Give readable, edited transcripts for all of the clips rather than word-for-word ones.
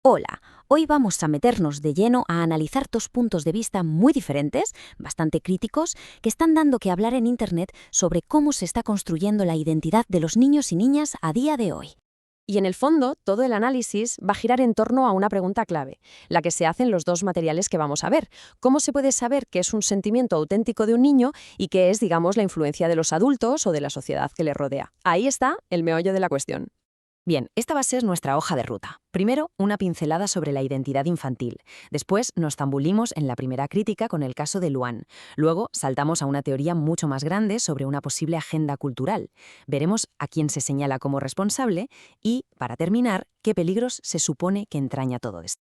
Hola, hoy vamos a meternos de lleno a analizar dos puntos de vista muy diferentes, bastante críticos, que están dando que hablar en Internet sobre cómo se está construyendo la identidad de los niños y niñas a día de hoy. Y en el fondo, todo el análisis va a girar en torno a una pregunta clave, la que se hace en los dos materiales que vamos a ver. ¿Cómo se puede saber qué es un sentimiento auténtico de un niño y qué es, digamos, la influencia de los adultos o de la sociedad que le rodea? Ahí está el meollo de la cuestión. Bien, esta va a ser nuestra hoja de ruta. Primero, una pincelada sobre la identidad infantil. Después, nos zambulimos en la primera crítica con el caso de Luan. Luego, saltamos a una teoría mucho más grande sobre una posible agenda cultural. Veremos a quién se señala como responsable y, para terminar, qué peligros se supone que entraña todo esto.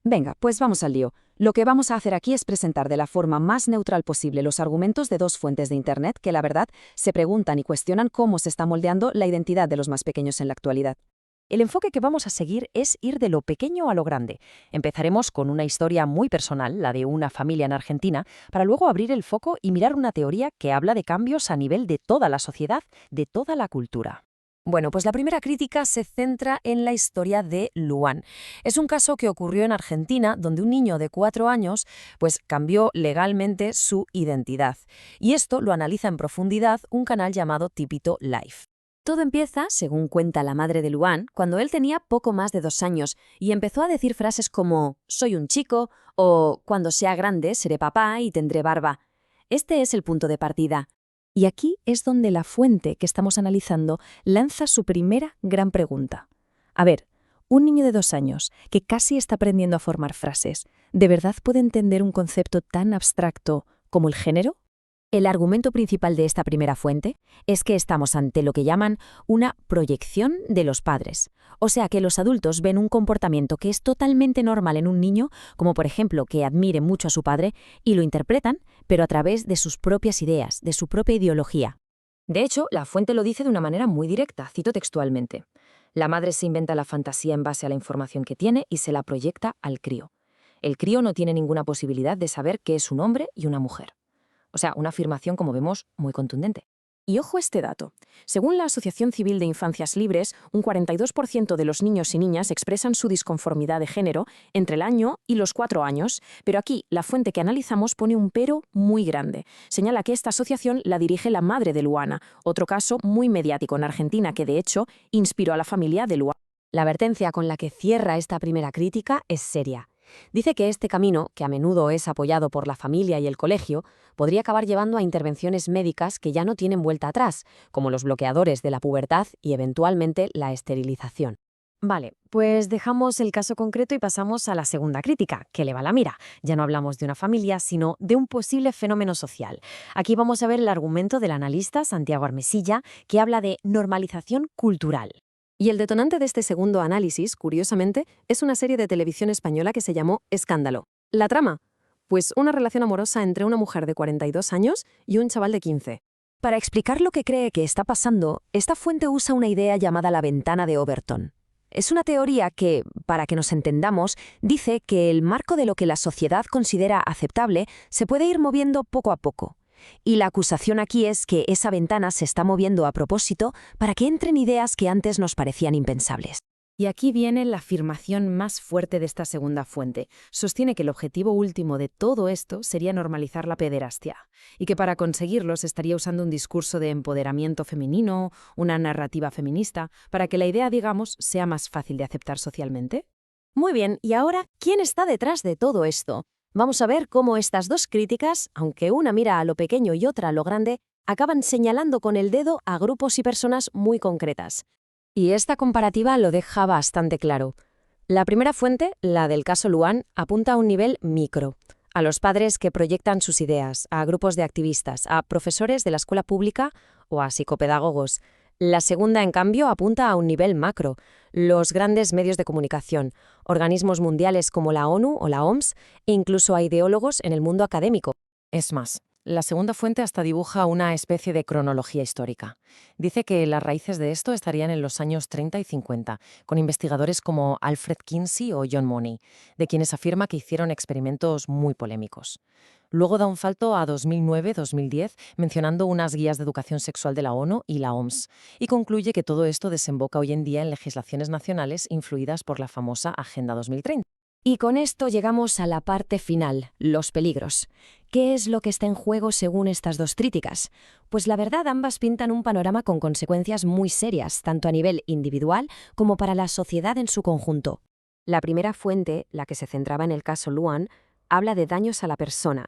Venga, pues vamos al lío. Lo que vamos a hacer aquí es presentar de la forma más neutral posible los argumentos de dos fuentes de Internet que, la verdad, se preguntan y cuestionan cómo se está moldeando la identidad de los más pequeños en la actualidad. El enfoque que vamos a seguir es ir de lo pequeño a lo grande. Empezaremos con una historia muy personal, la de una familia en Argentina, para luego abrir el foco y mirar una teoría que habla de cambios a nivel de toda la sociedad, de toda la cultura. Bueno, pues la primera crítica se centra en la historia de Luan. Es un caso que ocurrió en Argentina, donde un niño de 4 años pues, cambió legalmente su identidad. Y esto lo analiza en profundidad un canal llamado Tipito Life. Todo empieza, según cuenta la madre de Luan, cuando él tenía poco más de 2 años y empezó a decir frases como «soy un chico» o «cuando sea grande seré papá y tendré barba». Este es el punto de partida. Y aquí es donde la fuente que estamos analizando lanza su primera gran pregunta. A ver, un niño de 2 años que casi está aprendiendo a formar frases, ¿de verdad puede entender un concepto tan abstracto como el género? El argumento principal de esta primera fuente es que estamos ante lo que llaman una proyección de los padres. O sea que los adultos ven un comportamiento que es totalmente normal en un niño, como por ejemplo que admire mucho a su padre, y lo interpretan, pero a través de sus propias ideas, de su propia ideología. De hecho, la fuente lo dice de una manera muy directa, cito textualmente. La madre se inventa la fantasía en base a la información que tiene y se la proyecta al crío. El crío no tiene ninguna posibilidad de saber qué es un hombre y una mujer. O sea, una afirmación, como vemos, muy contundente. Y ojo este dato. Según la Asociación Civil de Infancias Libres, un 42% de los niños y niñas expresan su disconformidad de género entre el año y los 4 años, pero aquí la fuente que analizamos pone un pero muy grande. Señala que esta asociación la dirige la madre de Luana, otro caso muy mediático en Argentina que, de hecho, inspiró a la familia de Luana. La advertencia con la que cierra esta primera crítica es seria. Dice que este camino, que a menudo es apoyado por la familia y el colegio, podría acabar llevando a intervenciones médicas que ya no tienen vuelta atrás, como los bloqueadores de la pubertad y eventualmente la esterilización. Vale, pues dejamos el caso concreto y pasamos a la segunda crítica, que le va la mira. Ya no hablamos de una familia, sino de un posible fenómeno social. Aquí vamos a ver el argumento del analista Santiago Armesilla, que habla de normalización cultural. Y el detonante de este segundo análisis, curiosamente, es una serie de televisión española que se llamó Escándalo. ¿La trama? Pues una relación amorosa entre una mujer de 42 años y un chaval de 15. Para explicar lo que cree que está pasando, esta fuente usa una idea llamada la ventana de Overton. Es una teoría que, para que nos entendamos, dice que el marco de lo que la sociedad considera aceptable se puede ir moviendo poco a poco. Y la acusación aquí es que esa ventana se está moviendo a propósito para que entren ideas que antes nos parecían impensables. Y aquí viene la afirmación más fuerte de esta segunda fuente. Sostiene que el objetivo último de todo esto sería normalizar la pederastia, y que para conseguirlo se estaría usando un discurso de empoderamiento femenino, una narrativa feminista, para que la idea, digamos, sea más fácil de aceptar socialmente. Muy bien, y ahora, ¿quién está detrás de todo esto? Vamos a ver cómo estas dos críticas, aunque una mira a lo pequeño y otra a lo grande, acaban señalando con el dedo a grupos y personas muy concretas. Y esta comparativa lo deja bastante claro. La primera fuente, la del caso Luan, apunta a un nivel micro, a los padres que proyectan sus ideas, a grupos de activistas, a profesores de la escuela pública o a psicopedagogos. La segunda, en cambio, apunta a un nivel macro, los grandes medios de comunicación, organismos mundiales como la ONU o la OMS e incluso a ideólogos en el mundo académico. Es más, la segunda fuente hasta dibuja una especie de cronología histórica. Dice que las raíces de esto estarían en los años 30 y 50, con investigadores como Alfred Kinsey o John Money, de quienes afirma que hicieron experimentos muy polémicos. Luego da un salto a 2009-2010, mencionando unas guías de educación sexual de la ONU y la OMS, y concluye que todo esto desemboca hoy en día en legislaciones nacionales influidas por la famosa Agenda 2030. Y con esto llegamos a la parte final, los peligros. ¿Qué es lo que está en juego según estas dos críticas? Pues la verdad, ambas pintan un panorama con consecuencias muy serias, tanto a nivel individual como para la sociedad en su conjunto. La primera fuente, la que se centraba en el caso Luan, habla de daños a la persona.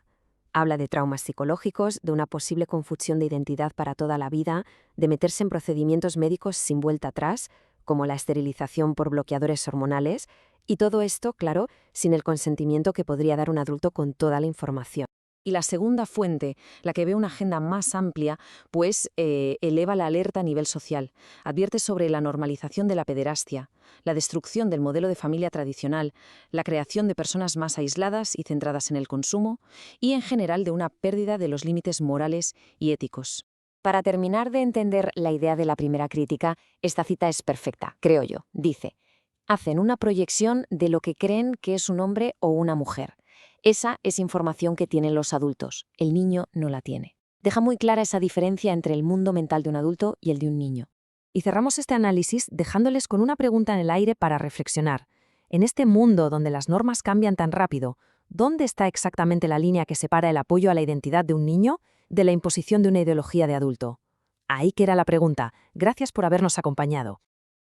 Habla de traumas psicológicos, de una posible confusión de identidad para toda la vida, de meterse en procedimientos médicos sin vuelta atrás, como la esterilización por bloqueadores hormonales, y todo esto, claro, sin el consentimiento que podría dar un adulto con toda la información. Y la segunda fuente, la que ve una agenda más amplia, pues eleva la alerta a nivel social. Advierte sobre la normalización de la pederastia, la destrucción del modelo de familia tradicional, la creación de personas más aisladas y centradas en el consumo, y en general de una pérdida de los límites morales y éticos. Para terminar de entender la idea de la primera crítica, esta cita es perfecta, creo yo. Dice: hacen una proyección de lo que creen que es un hombre o una mujer. Esa es información que tienen los adultos, el niño no la tiene. Deja muy clara esa diferencia entre el mundo mental de un adulto y el de un niño. Y cerramos este análisis dejándoles con una pregunta en el aire para reflexionar. En este mundo donde las normas cambian tan rápido, ¿dónde está exactamente la línea que separa el apoyo a la identidad de un niño de la imposición de una ideología de adulto? Ahí que era la pregunta. Gracias por habernos acompañado.